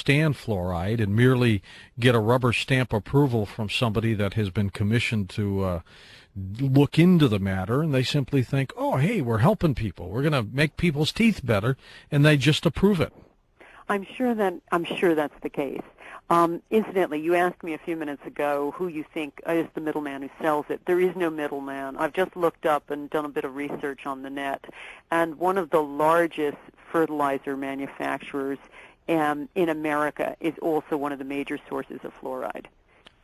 understand fluoride and merely get a rubber stamp approval from somebody that has been commissioned to look into the matter, and they simply think, oh, hey, we're helping people. We're going to make people's teeth better, and they just approve it. I'm sure that's the case. Incidentally, you asked me a few minutes ago who you think is the middleman who sells it. There is no middleman. I've just looked up and done a bit of research on the net, and one of the largest fertilizer manufacturers in America is also one of the major sources of fluoride.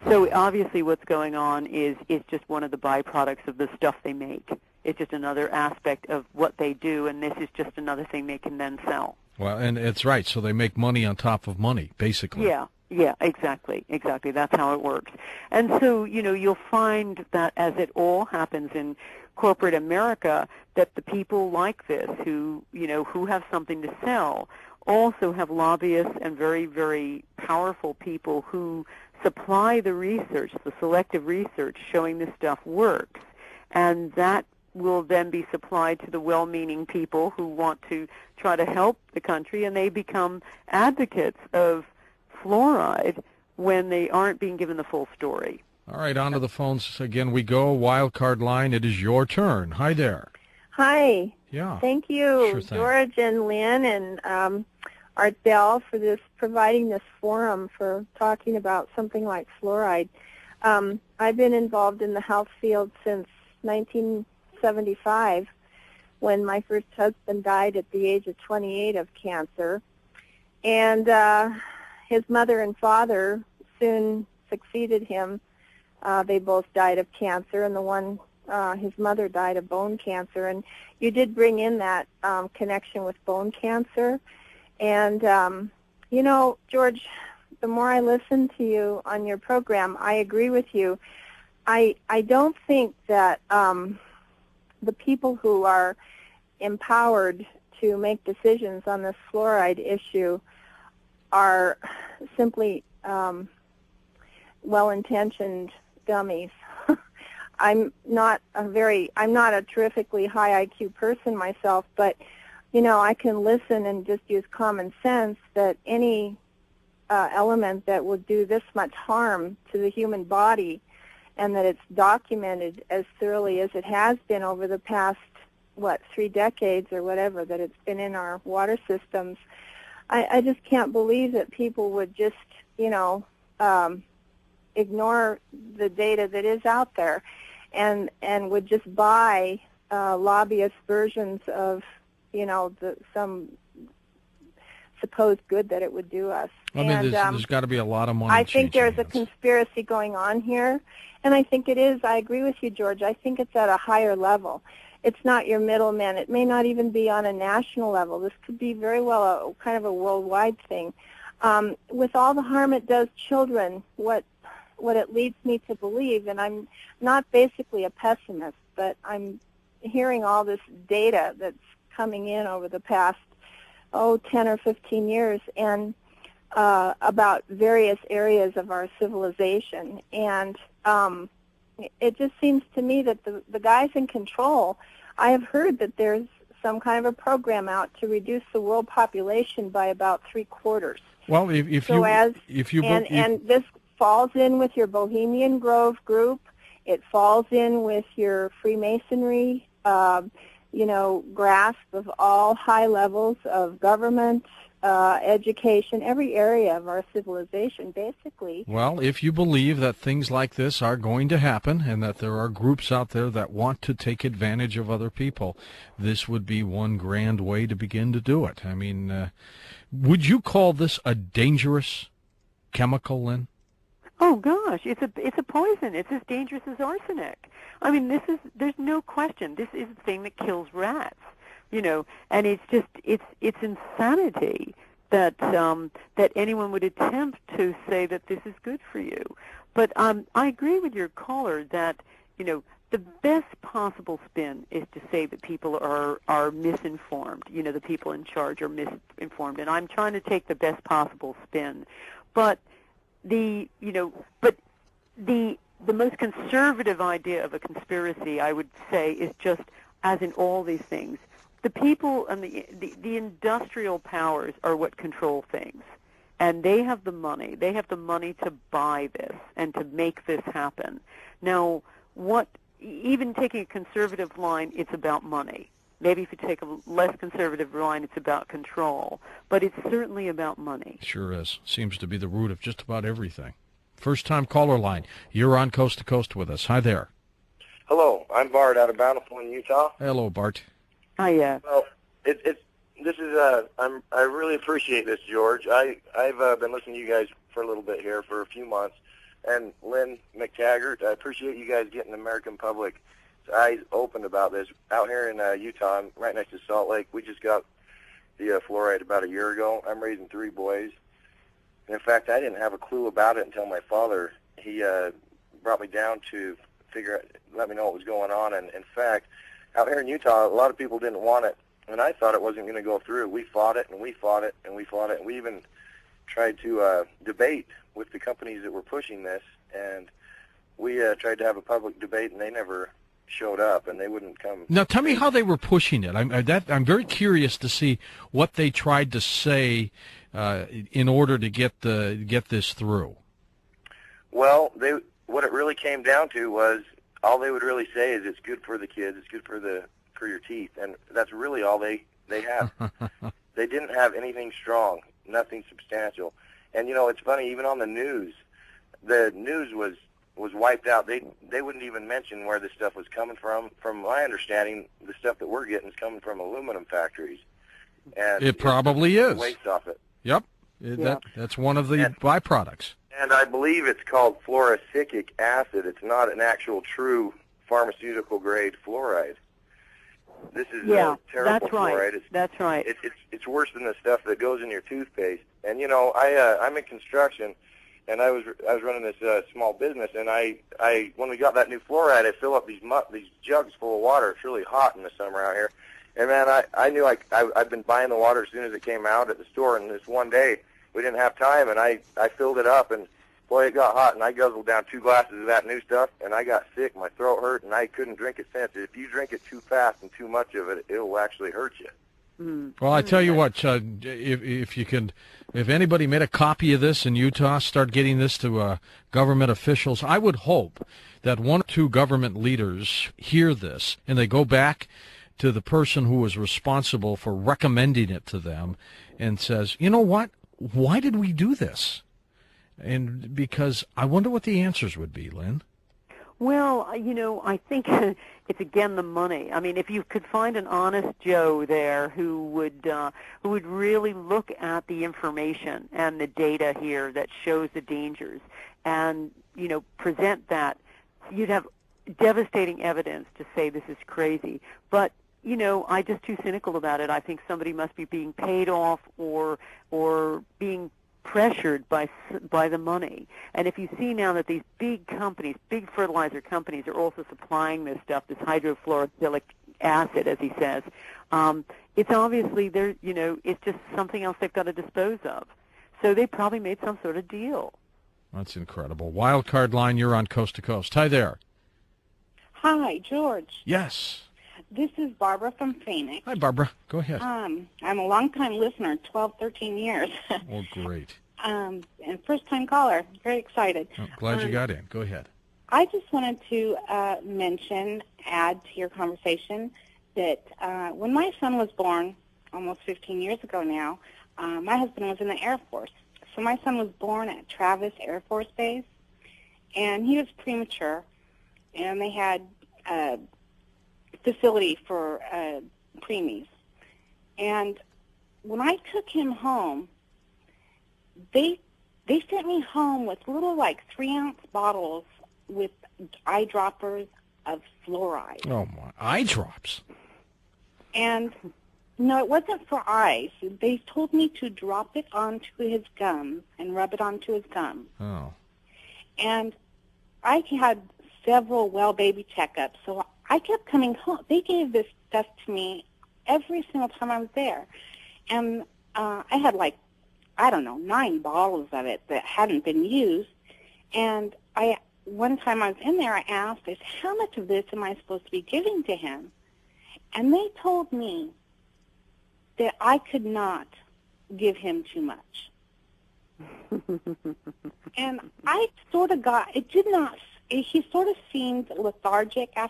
So obviously what's going on is just one of the byproducts of the stuff they make. It's just another aspect of what they do, and this is just another thing they can then sell. Well, and it's right. So they make money on top of money, basically. Yeah, exactly. That's how it works. And so, you'll find that as it all happens in corporate America, that the people like this who have something to sell also have lobbyists and very, very powerful people who supply the research, the selective research showing this stuff works. And that will then be supplied to the well-meaning people who want to try to help the country, and they become advocates of fluoride when they aren't being given the full story. All right, on to the phones again we go. Wild card line, it is your turn. Hi there. Hi. Yeah. Thank you, Sure thing. George and Lynn and Art Bell, for providing this forum for talking about something like fluoride. I've been involved in the health field since 1975, when my first husband died at the age of 28 of cancer. And his mother and father soon succeeded him. They both died of cancer, and his mother died of bone cancer. And you did bring in that connection with bone cancer. And, George, the more I listen to you on your program, I agree with you. I don't think that the people who are empowered to make decisions on this fluoride issue are simply well-intentioned dummies. I'm not a terrifically high IQ person myself, but I can listen and just use common sense that any element that would do this much harm to the human body, and that it's documented as thoroughly as it has been over the past, 3 decades or whatever, that it's been in our water systems. I just can't believe that people would just, ignore the data that is out there and would just buy lobbyist versions of, some supposed good that it would do us. I mean, there's got to be a lot of money. I think there's a conspiracy going on here, and I think it is. I agree with you, George. I think it's at a higher level. It's not your middleman. It may not even be on a national level. This could be very well kind of a worldwide thing. With all the harm it does children, what it leads me to believe, and I'm not basically a pessimist, but I'm hearing all this data that's coming in over the past 10 or 15 years, and about various areas of our civilization. And it just seems to me that the guys in control, I have heard that there's some kind of a program out to reduce the world population by about 3/4. Well, if this falls in with your Bohemian Grove group, it falls in with your Freemasonry, grasp of all high levels of government, education, every area of our civilization, basically. Well, if you believe that things like this are going to happen and that there are groups out there that want to take advantage of other people, this would be one grand way to begin to do it. I mean, would you call this a dangerous chemical, Lynn? Oh gosh, it's a poison. It's as dangerous as arsenic. I mean, there's no question. This is the thing that kills rats, and it's insanity that that anyone would attempt to say that this is good for you. But I agree with your caller that the best possible spin is to say that people are misinformed. The people in charge are misinformed, and I'm trying to take the best possible spin, but the most conservative idea of a conspiracy, I would say, is just, as in all these things, the people and the industrial powers are what control things. and they have the money. They have the money to buy this and to make this happen. Now, even taking a conservative line, it's about money. Maybe if you take a less conservative line, it's about control. But it's certainly about money. Sure is. Seems to be the root of just about everything. First-time caller line. You're on Coast to Coast with us. Hi there. Hello, I'm Bart out of Bountiful in Utah. Hello, Bart. Hiya. Well, I really appreciate this, George. I've been listening to you guys for a little bit here for a few months, and Lynn McTaggart, I appreciate you guys getting the American public's eyes opened about this. Out here in Utah, I'm right next to Salt Lake. We just got the fluoride about a year ago. I'm raising 3 boys. And in fact, I didn't have a clue about it until my father, he brought me down to let me know what was going on. And in fact, out here in Utah, a lot of people didn't want it, and I thought it wasn't going to go through. We fought it, and we fought it, and we fought it, and we even tried to debate with the companies that were pushing this, and we tried to have a public debate, and they never showed up, and they wouldn't come. Now, tell me how they were pushing it. I'm very curious to see what they tried to say in order to get this through. Well, what it really came down to was all they would really say is it's good for the kids, it's good for your teeth, and that's really all they have. They didn't have anything strong, nothing substantial. And you know, it's funny, even on the news was wiped out. They wouldn't even mention where this stuff was coming from. From my understanding, the stuff that we're getting is coming from aluminum factories. And it probably is. Waste off it. Yep. That's one of the byproducts. And I believe it's called fluorosilicic acid. It's not an actual true pharmaceutical-grade fluoride. This is terrible that's right. fluoride. That's right. It's worse than the stuff that goes in your toothpaste. And, you know, I'm in construction, and I was running this small business, and I when we got that new fluoride, I fill up these jugs full of water. It's really hot in the summer out here. And, man, I knew I'd been buying the water as soon as it came out at the store, and this one day we didn't have time, and I filled it up, and boy, it got hot, and I guzzled down 2 glasses of that new stuff, and I got sick. My throat hurt, and I couldn't drink it since. If you drink it too fast and too much of it, it'll actually hurt you. Well, I tell you what, if anybody made a copy of this in Utah, start getting this to government officials, I would hope that 1 or 2 government leaders hear this, and they go back to the person who was responsible for recommending it to them and says, you know what, why did we do this? And because I wonder what the answers would be, Lynn. Well, you know, I think it's again the money. I mean, if you could find an honest Joe there who would really look at the information and the data here that shows the dangers, and you know, present that, you'd have devastating evidence to say this is crazy. But you know, I'm just too cynical about it. I think somebody must be being paid off or being pressured by the money. And if you see now that these big companies, big fertilizer companies, are also supplying this stuff, this hydrofluorosilicic acid, as he says, it's obviously it's just something else they've got to dispose of. So they probably made some sort of deal. That's incredible. Wild card line, you're on Coast to Coast. Hi there. Hi, George. Yes. This is Barbara from Phoenix. Hi, Barbara. Go ahead. I'm a long-time listener, 12, 13 years. Oh, great. And first-time caller. Very excited. Oh, glad you got in. Go ahead. I just wanted to add to your conversation that when my son was born, almost 15 years ago now, my husband was in the Air Force. So my son was born at Travis Air Force Base, and he was premature, and they had facility for preemies. And when I took him home, they sent me home with little 3-ounce bottles with eyedroppers of fluoride. Oh my, eye drops. And no, it wasn't for eyes. They told me to drop it onto his gums and rub it onto his gums. Oh. And I had several well baby checkups, so I kept coming home. They gave this stuff to me every single time I was there. And I had 9 bottles of it that hadn't been used. And one time I was in there, I asked, how much of this am I supposed to be giving to him? And they told me that I could not give him too much. And I sort of got, it did not, he sort of seemed lethargic after